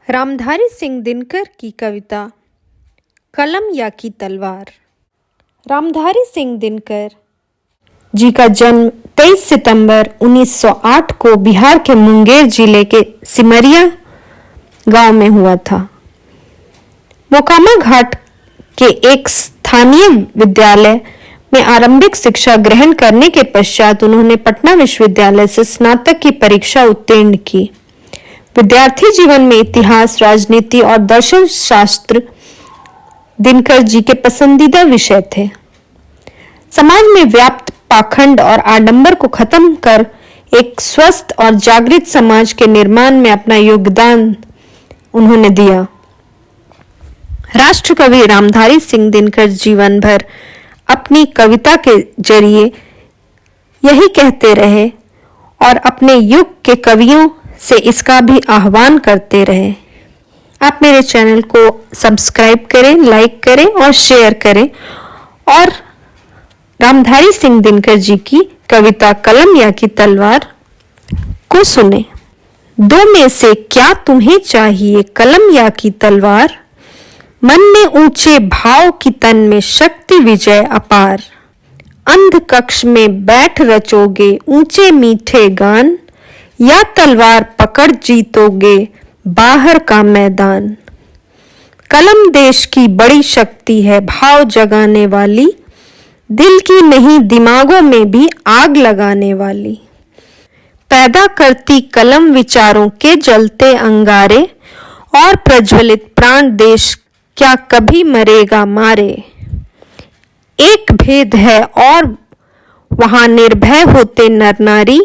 रामधारी सिंह दिनकर की कविता कलम या की तलवार। रामधारी सिंह दिनकर जी का जन्म 23 सितंबर 1908 को बिहार के मुंगेर जिले के सिमरिया गांव में हुआ था। मोकामा घाट के एक स्थानीय विद्यालय में आरंभिक शिक्षा ग्रहण करने के पश्चात उन्होंने पटना विश्वविद्यालय से स्नातक की परीक्षा उत्तीर्ण की। विद्यार्थी जीवन में इतिहास, राजनीति और दर्शन शास्त्र दिनकर जी के पसंदीदा विषय थे। समाज में व्याप्त पाखंड और आडंबर को खत्म कर एक स्वस्थ और जागृत समाज के निर्माण में अपना योगदान उन्होंने दिया। राष्ट्रकवि रामधारी सिंह दिनकर जीवन भर अपनी कविता के जरिए यही कहते रहे और अपने युग के कवियों से इसका भी आह्वान करते रहे। आप मेरे चैनल को सब्सक्राइब करें, लाइक करें और शेयर करें और रामधारी सिंह दिनकर जी की कविता कलम या की तलवार को सुने। दो में से क्या तुम्हें चाहिए, कलम या की तलवार? मन में ऊंचे भाव की, तन में शक्ति विजय अपार। अंध कक्ष में बैठ रचोगे ऊंचे मीठे गान, या तलवार पकड़ जीतोगे बाहर का मैदान। कलम देश की बड़ी शक्ति है, भाव जगाने वाली, दिल की नहीं दिमागों में भी आग लगाने वाली। पैदा करती कलम विचारों के जलते अंगारे, और प्रज्वलित प्राण देश क्या कभी मरेगा मारे। एक भेद है और वहां निर्भय होते नर नारी,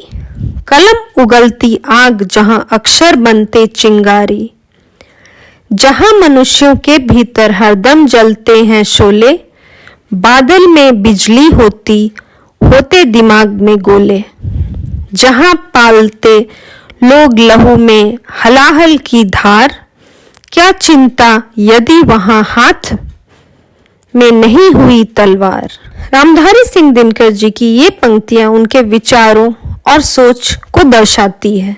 कलम उगलती आग जहां अक्षर बनते चिंगारी। जहां मनुष्यों के भीतर हरदम जलते हैं शोले, बादल में बिजली होते दिमाग में गोले। जहां पालते लोग लहू में हलाहल की धार, क्या चिंता यदि वहां हाथ में नहीं हुई तलवार। रामधारी सिंह दिनकर जी की ये पंक्तियां उनके विचारों और सोच को दर्शाती है।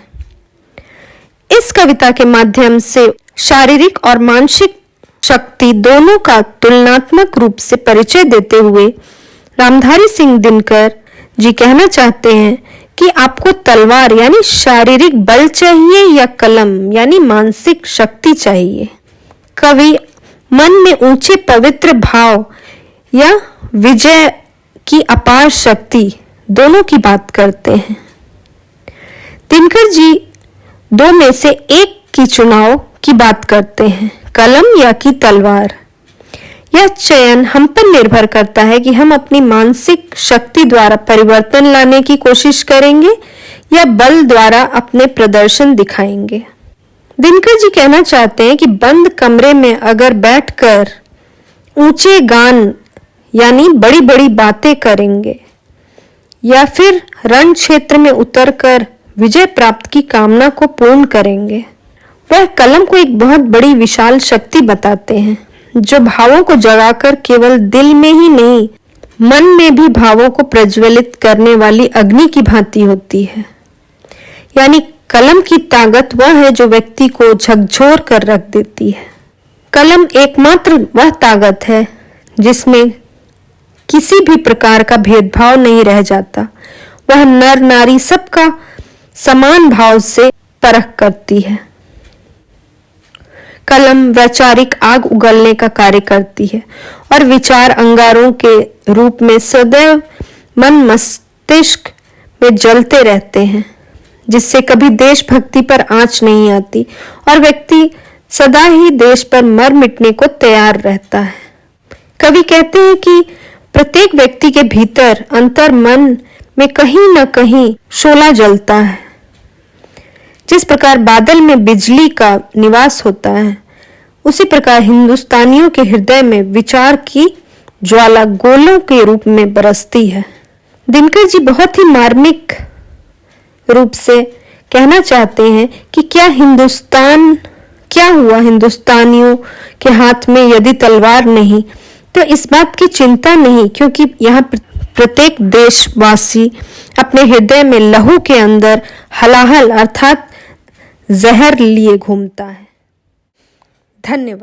इस कविता के माध्यम से शारीरिक और मानसिक शक्ति दोनों का तुलनात्मक रूप से परिचय देते हुए रामधारी सिंह दिनकर जी कहना चाहते हैं कि आपको तलवार यानी शारीरिक बल चाहिए या कलम यानी मानसिक शक्ति चाहिए। कवि मन में ऊंचे पवित्र भाव या विजय की अपार शक्ति दोनों की बात करते हैं। दिनकर जी दो में से एक की चुनाव की बात करते हैं, कलम या की तलवार। यह चयन हम पर निर्भर करता है कि हम अपनी मानसिक शक्ति द्वारा परिवर्तन लाने की कोशिश करेंगे या बल द्वारा अपने प्रदर्शन दिखाएंगे। दिनकर जी कहना चाहते हैं कि बंद कमरे में अगर बैठकर ऊंचे गान यानी बड़ी बड़ी बातें करेंगे या फिर रण क्षेत्र में उतरकर विजय प्राप्त की कामना को पूर्ण करेंगे, वह कलम को एक बहुत बड़ी विशाल शक्ति बताते हैं जो भावों को जगाकर केवल दिल में ही नहीं मन में भी भावों को प्रज्वलित करने वाली अग्नि की भांति होती है। यानी कलम की ताकत वह है जो व्यक्ति को झकझोर कर रख देती है। कलम एकमात्र वह ताकत है जिसमें किसी भी प्रकार का भेदभाव नहीं रह जाता। वह नर नारी सबका समान भाव से परख करती है। कलम वैचारिक आग उगलने का कार्य करती है और विचार अंगारों के रूप में सदैव मन मस्तिष्क में जलते रहते हैं, जिससे कभी देशभक्ति पर आंच नहीं आती और व्यक्ति सदा ही देश पर मर मिटने को तैयार रहता है। कवि कहते हैं कि प्रत्येक व्यक्ति के भीतर अंतर मन में कहीं न कहीं शोला जलता है। जिस प्रकार बादल में बिजली का निवास होता है, उसी प्रकार हिंदुस्तानियों के हृदय में विचार की ज्वाला गोलों के रूप में बरसती है। दिनकर जी बहुत ही मार्मिक रूप से कहना चाहते हैं कि क्या हुआ हिंदुस्तानियों के हाथ में यदि तलवार नहीं, तो इस बात की चिंता नहीं, क्योंकि यहाँ प्रत्येक देशवासी अपने हृदय में लहू के अंदर हलाहल अर्थात जहर लिए घूमता है। धन्यवाद।